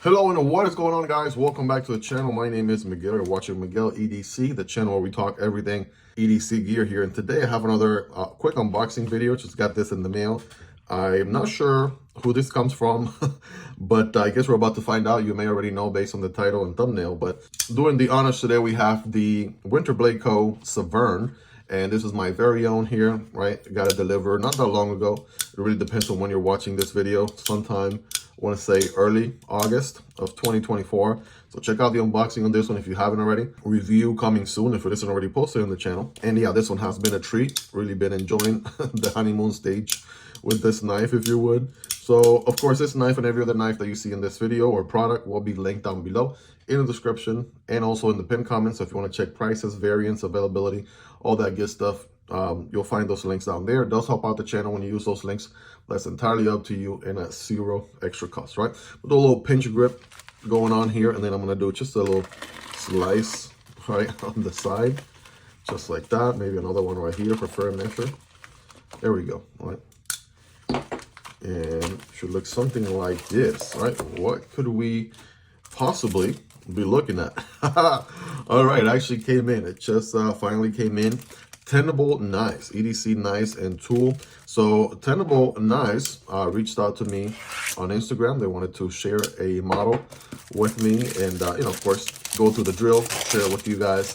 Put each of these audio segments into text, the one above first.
Hello and what is going on, guys? Welcome back to the channel. My name is Miguel. You're watching Miguel EDC, the channel where we talk everything EDC gear here. And today I have another quick unboxing video. Just got this in the mail. I'm not sure who this comes from, but I guess we're about to find out. You may already know based on the title and thumbnail. But doing the honors today, we have the WinterBladeCo Severn. And this is my very own here, right? Got it delivered not that long ago. It really depends on when you're watching this video. Sometime, I want to say early August of 2024. So check out the unboxing on this one if you haven't already. Review coming soon if it isn't already posted on the channel. And yeah, this one has been a treat. Really been enjoying the honeymoon stage with this knife, if you would. So of course, this knife and every other knife that you see in this video or product will be linked down below in the description and also in the pinned comments. So if you want to check prices, variants, availability, all that good stuff, you'll find those links down there. It does help out the channel when you use those links. That's entirely up to you and at zero extra cost, right? With a little pinch grip going on here, and then I'm going to do just a little slice right on the side, just like that. Maybe another one right here for fair measure. There we go, all right? And should look something like this, right? What could we possibly be looking at? All right, it actually came in. It just finally came in. Tenable Knives, EDC Knives and Tool. So Tenable Knives reached out to me on Instagram. They wanted to share a model with me and, you know, of course, go through the drill, share with you guys,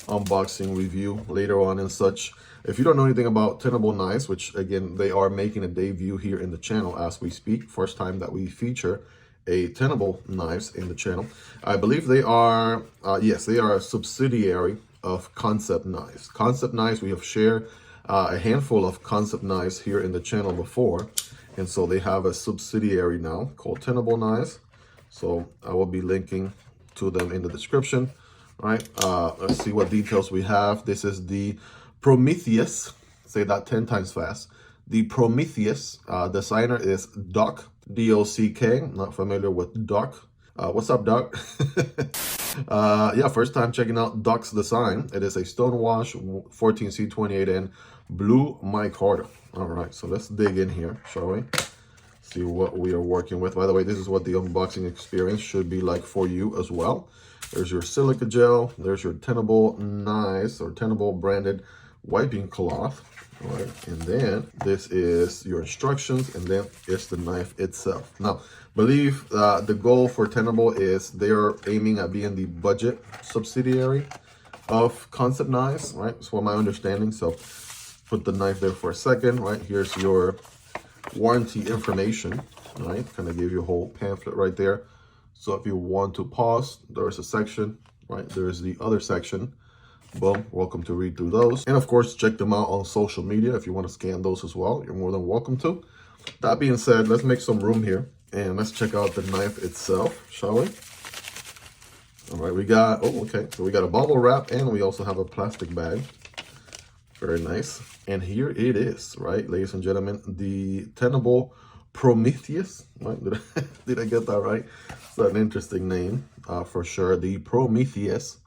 unboxing, review later on and such. If you don't know anything about Tenable Knives, which again, they are making a debut here in the channel as we speak. First time that we feature a Tenable Knives in the channel. I believe they are, yes, they are a subsidiary of Concept Knives. Concept Knives, we have shared a handful of Concept Knives here in the channel before. And so they have a subsidiary now called Tenable Knives. So I will be linking to them in the description, right? Let's see what details we have. This is the Prometheus, say that 10 times fast. The Prometheus designer is Doc, D-O-C-K. Not familiar with Doc. What's up, Doc? Yeah, first time checking out Doc's design. It is a Stonewash 14C28N blue micarta. All right, so let's dig in here, shall we? See what we are working with. By the way, this is what the unboxing experience should be like for you as well. There's your silica gel. There's your Tenable Knives or Tenable branded wiping cloth. All right, and then this is your instructions, and then it's the knife itself. Now, believe the goal for Tenable is they're aiming at being the budget subsidiary of Concept Knives, right? That's what my understanding. So put the knife there for a second, right? Here's your warranty information, right? Kind of give you a whole pamphlet right there. So if you want to pause, there's a section, right? There's the other section. Boom, welcome to read through those. And of course, check them out on social media. If you want to scan those as well, you're more than welcome to. That being said, let's make some room here and let's check out the knife itself, shall we? All right, we got, oh, okay. So we got a bubble wrap and we also have a plastic bag. Very nice. And here it is, right, ladies and gentlemen, the Tenable Prometheus, right? Did I get that right? It's an interesting name for sure. The Prometheus.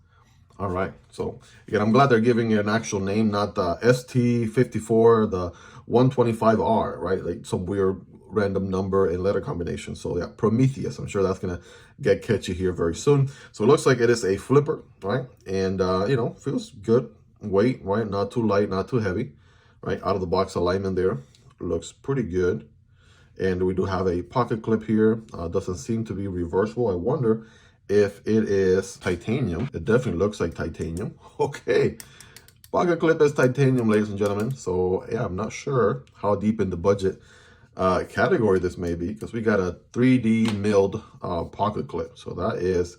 All right, so again, I'm glad they're giving it an actual name, not the ST54, the 125R, right? Like some weird random number and letter combination. So yeah, Prometheus. I'm sure that's gonna get catchy here very soon. So it looks like it is a flipper, right? And you know, feels good weight, right? Not too light, not too heavy, right? Out of the box alignment there, looks pretty good. And we do have a pocket clip here. Doesn't seem to be reversible. I wonder if it is titanium. It definitely looks like titanium. Okay, pocket clip is titanium, ladies and gentlemen. So yeah, I'm not sure how deep in the budget category this may be, because we got a 3D milled pocket clip. So that is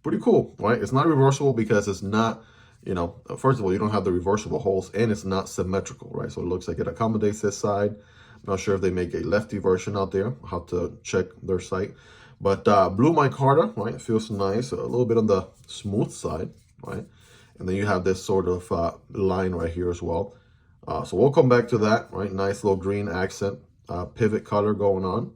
pretty cool, right? It's not reversible because it's not, you know, first of all, you don't have the reversible holes and it's not symmetrical, right? So it looks like it accommodates this side. I'm not sure if they make a lefty version out there. I'll have to check their site. But blue micarta, right? It feels nice, a little bit on the smooth side, right? And then you have this sort of line right here as well. So we'll come back to that, right? Nice little green accent, pivot color going on.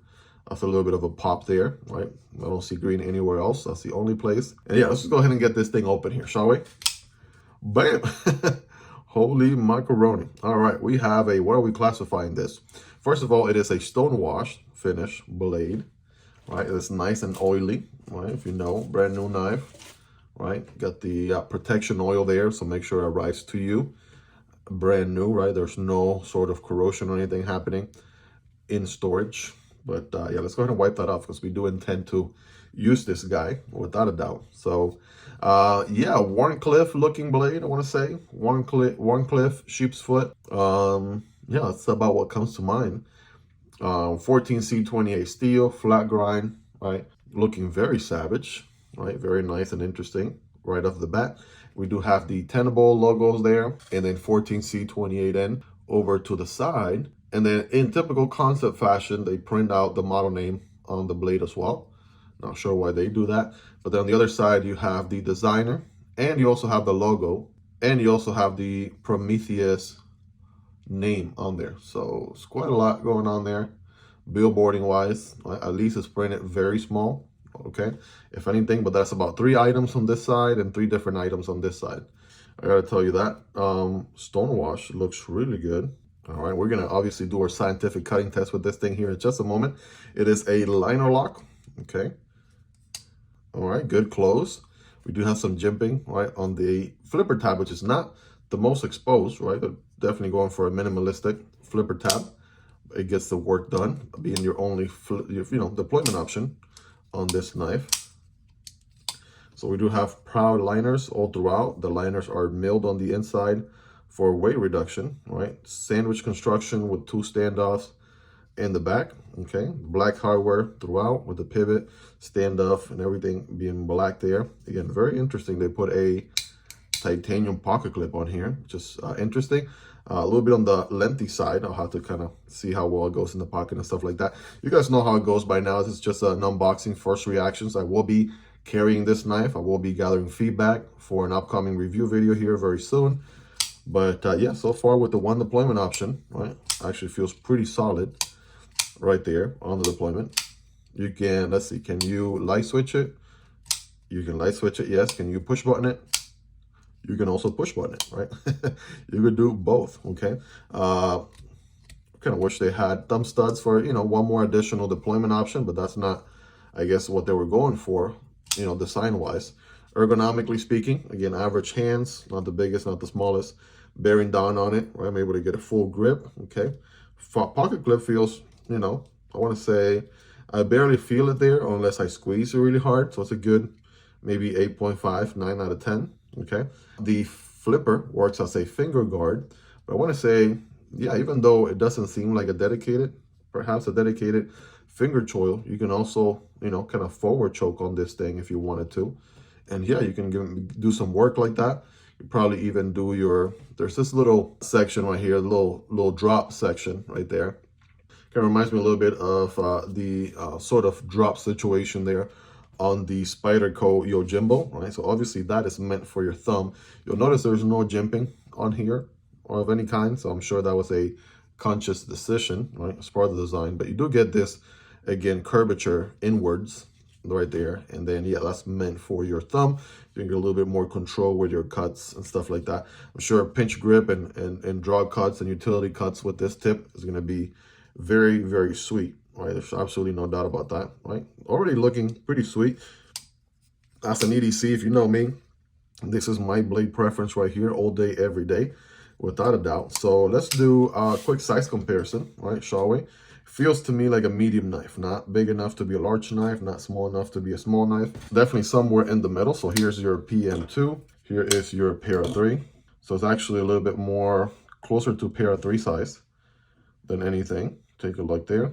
That's a little bit of a pop there, right? I don't see green anywhere else. That's the only place. And yeah, let's just go ahead and get this thing open here, shall we? Bam! Holy macaroni. All right, we have a, what are we classifying this? First of all, it is a stone wash finish blade. right? It's nice and oily, right? If you know, brand new knife, right? Got the protection oil there, so make sure it arrives to you. Brand new, right? There's no sort of corrosion or anything happening in storage. But yeah, let's go ahead and wipe that off because we do intend to use this guy without a doubt. So yeah, Warncliffe looking blade, I want to say. Warncliffe sheep's foot. Yeah, that's about what comes to mind. 14C28 steel, flat grind, right? Looking very savage, right? Very nice and interesting right off the bat. We do have the Tenable logos there, and then 14C28N over to the side. And then in typical concept fashion, they print out the model name on the blade as well. Not sure why they do that. But then on the other side, you have the designer, and you also have the logo, and you also have the Prometheus name on there. So it's quite a lot going on there. Billboarding wise, at least it's printed very small, okay, if anything. But that's about 3 items on this side and 3 different items on this side. I gotta tell you that. Stonewash looks really good. All right, we're gonna obviously do our scientific cutting test with this thing here in just a moment. It is a liner lock, okay. All right, good close. We do have some jimping, right, on the flipper tab, which is not the most exposed, right? They're definitely going for a minimalistic flipper tab. It gets the work done, being your only deployment option on this knife. So we do have proud liners all throughout. The liners are milled on the inside for weight reduction, right? Sandwich construction with 2 standoffs in the back, okay? Black hardware throughout with the pivot, standoff, and everything being black there. Again, very interesting. They put a titanium pocket clip on here, which is interesting. A little bit on the lengthy side. I'll have to kind of see how well it goes in the pocket and stuff like that. You guys know how it goes by now. This is just an unboxing, first reactions. I will be carrying this knife. I will be gathering feedback for an upcoming review video here very soon. But yeah, so far with the 1 deployment option, right, actually feels pretty solid right there on the deployment. You can, let's see, can you light switch it? You can light switch it, yes. Can you push button it? You can also push button it, right? You could do both, okay? Kind of wish they had thumb studs for, 1 more additional deployment option, but that's not, I guess, what they were going for, design-wise. Ergonomically speaking, again, average hands, not the biggest, not the smallest. Bearing down on it, right? I'm able to get a full grip, okay? Pocket clip feels, I want to say, I barely feel it there unless I squeeze it really hard. So it's a good, maybe 8.5, 9 out of 10, okay? The flipper works as a finger guard, but I want to say, yeah, even though it doesn't seem like perhaps a dedicated finger choil, you can also, kind of forward choke on this thing if you wanted to. And yeah, you can do some work like that. You probably even do there's this little section right here, little drop section right there. Kind of reminds me a little bit of the sort of drop situation there on the Spyderco Yojimbo, right? So obviously that is meant for your thumb. You'll notice there's no jimping on here or of any kind. So I'm sure that was a conscious decision, right, as part of the design. But you do get this, again, curvature inwards right there. And then, yeah, that's meant for your thumb. You can get a little bit more control with your cuts and stuff like that. I'm sure pinch grip and draw cuts and utility cuts with this tip is going to be very, very sweet, right? There's absolutely no doubt about that, right? Already looking pretty sweet. As an EDC, if you know me, this is my blade preference right here, all day, every day, without a doubt. So let's do a quick size comparison, right, shall we? Feels to me like a medium knife, not big enough to be a large knife, not small enough to be a small knife. Definitely somewhere in the middle. So here's your PM2. Here is your Para 3. So it's actually a little bit more closer to Para 3 size than anything. Take a look there.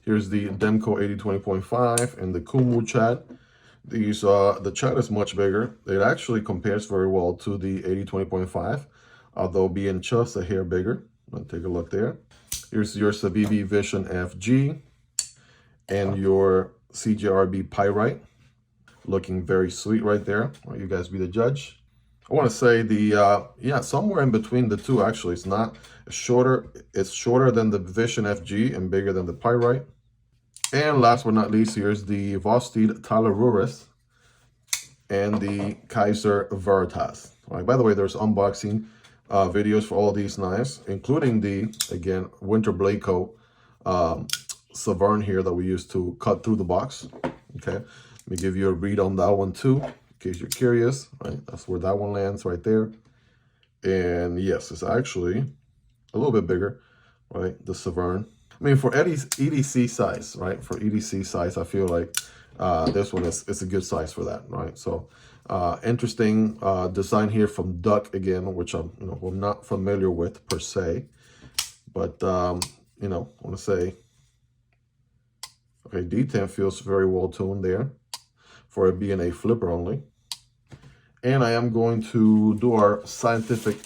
Here's the Demko AD 20.5 and the Kunwu Chad. These, the Chad is much bigger. It actually compares very well to the AD 20.5, although being just a hair bigger. Take a look there. Here's your Civivi Vision FG and your CJRB Pyrite. Looking very sweet right there. Well, you guys be the judge. I want to say yeah, somewhere in between the two, actually. It's not shorter. It's shorter than the Vision FG and bigger than the Pyrite. And last but not least, here's the Vosteed Talarurus and the Kizer Varatas. All right, by the way, there's unboxing videos for all these knives, including the, again, WinterBladeCo Severn here that we use to cut through the box. Okay, let me give you a read on that one too, in case you're curious. Right, that's where that one lands right there. And yes, it's actually a little bit bigger, right? The Severn. I mean, for EDC size, right? For EDC size, I feel like this one is a good size for that, right? So interesting design here from Duck again, which I'm not familiar with per se, but I want to say, okay, D10 feels very well tuned there for it being a flipper only. And I am going to do our scientific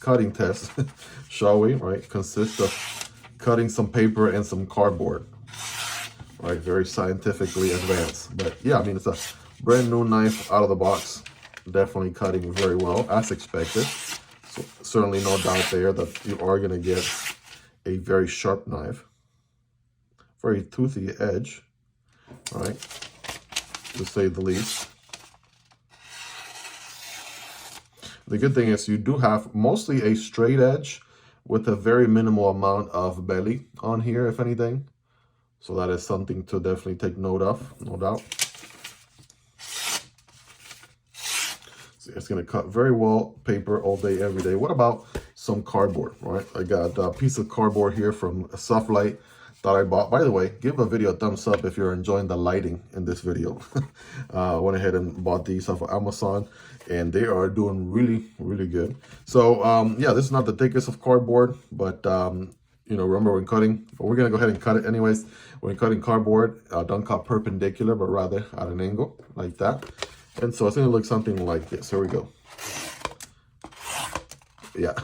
cutting test, shall we? Right, consists of cutting some paper and some cardboard. Right, very scientifically advanced. But yeah, I mean, it's a brand new knife out of the box. Definitely cutting very well, as expected. So certainly no doubt there that you are going to get a very sharp knife. Very toothy edge, right, to say the least. The good thing is you do have mostly a straight edge with a very minimal amount of belly on here, if anything. So that is something to definitely take note of, no doubt. So it's going to cut very well paper all day, every day. What about some cardboard, right? I got a piece of cardboard here from Softlight that I bought. By the way, give a video a thumbs up if you're enjoying the lighting in this video. Went ahead and bought these off of Amazon, and they are doing really, really good. So yeah, this is not the thickest of cardboard, but remember when cutting, but we're gonna go ahead and cut it anyways. When cutting cardboard, don't cut perpendicular, but rather at an angle like that. And so it's gonna look something like this. Here we go. Yeah,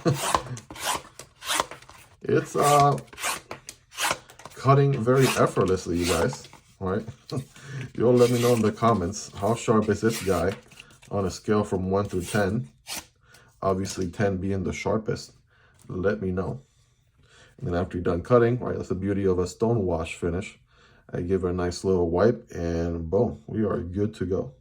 it's cutting very effortlessly, you guys, right? You'll let me know in the comments, how sharp is this guy on a scale from 1 through 10? Obviously 10 being the sharpest. Let me know. And then after you're done cutting, right, that's the beauty of a stone wash finish. I give it a nice little wipe, and boom, we are good to go.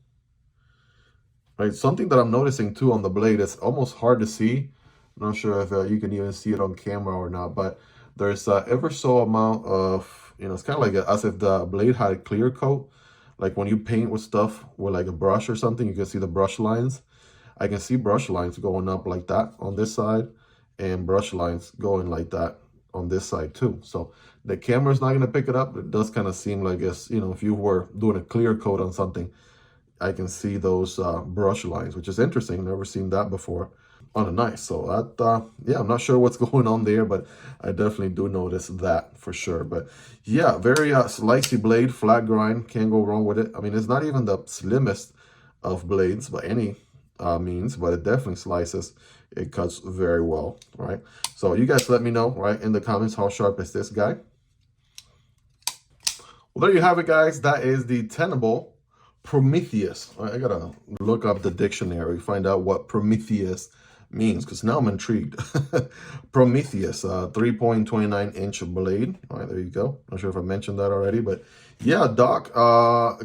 Right, something that I'm noticing too on the blade is almost hard to see. I'm not sure if you can even see it on camera or not, but there's ever so amount of, it's kind of like as if the blade had a clear coat. Like when you paint with stuff with like a brush or something, you can see the brush lines. I can see brush lines going up like that on this side, and brush lines going like that on this side too. So the camera's not going to pick it up. It does kind of seem like it's, if you were doing a clear coat on something, I can see those brush lines, which is interesting. Never seen that before on a knife. So that, yeah, I'm not sure what's going on there, but I definitely do notice that for sure. But yeah, very slicey blade, flat grind, can't go wrong with it. I mean, it's not even the slimmest of blades by any means, but it definitely slices. It cuts very well, right? So you guys let me know, right, in the comments, how sharp is this guy? Well, there you have it, guys. That is the Tenable Prometheus. I gotta look up the dictionary, find out what Prometheus means, because now I'm intrigued. Prometheus, 3.29 inch blade. All right, there you go. Not sure if I mentioned that already, but yeah, Doc,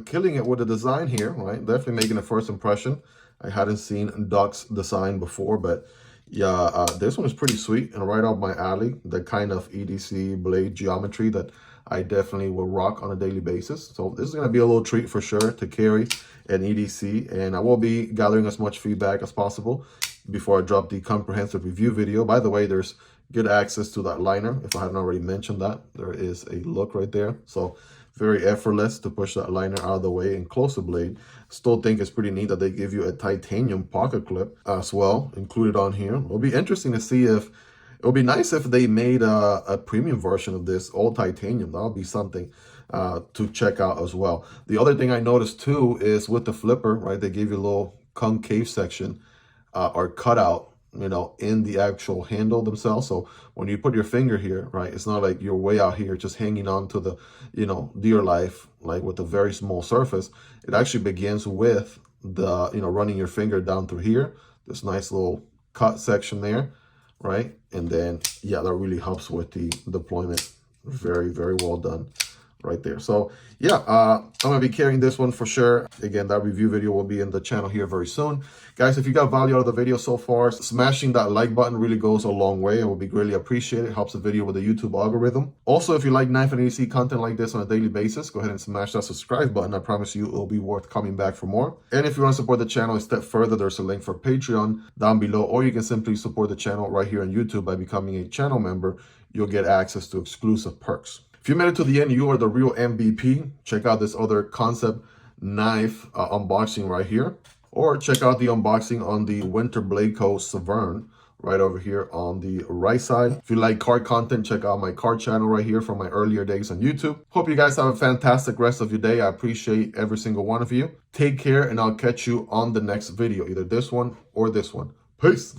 killing it with the design here, right? Definitely making a first impression. I hadn't seen Doc's design before, but yeah, this one is pretty sweet and right up my alley. The kind of EDC blade geometry that I definitely will rock on a daily basis. So this is going to be a little treat for sure to carry an EDC, and I will be gathering as much feedback as possible before I drop the comprehensive review video. By the way, there's good access to that liner. If I haven't already mentioned that, there is a look right there. So very effortless to push that liner out of the way and close the blade. Still think it's pretty neat that they give you a titanium pocket clip as well included on here. It'll be interesting to see if, it'll be nice if they made a premium version of this all titanium. That'll be something to check out as well. The other thing I noticed too is with the flipper, right, they gave you a little concave section or cutout, in the actual handle themselves. So when you put your finger here, right, it's not like you're way out here just hanging on to the, dear life, like with a very small surface. It actually begins with the, running your finger down through here, this nice little cut section there, right? And then, yeah, that really helps with the deployment. Very, very well done right there. So yeah, I'm gonna be carrying this one for sure. Again, that review video will be in the channel here very soon. Guys, if you got value out of the video so far, smashing that like button really goes a long way and will be greatly appreciated. It helps the video with the YouTube algorithm. Also, if you like knife and EDC content like this on a daily basis, go ahead and smash that subscribe button. I promise you it'll be worth coming back for more. And if you want to support the channel a step further, there's a link for Patreon down below, or you can simply support the channel right here on YouTube by becoming a channel member. You'll get access to exclusive perks. If you made it to the end, you are the real MVP. Check out this other concept knife unboxing right here, or check out the unboxing on the WinterBladeCo Severn right over here on the right side. If you like card content, check out my card channel right here from my earlier days on YouTube. Hope you guys have a fantastic rest of your day. I appreciate every single one of you. Take care, and I'll catch you on the next video, either this one or this one. Peace.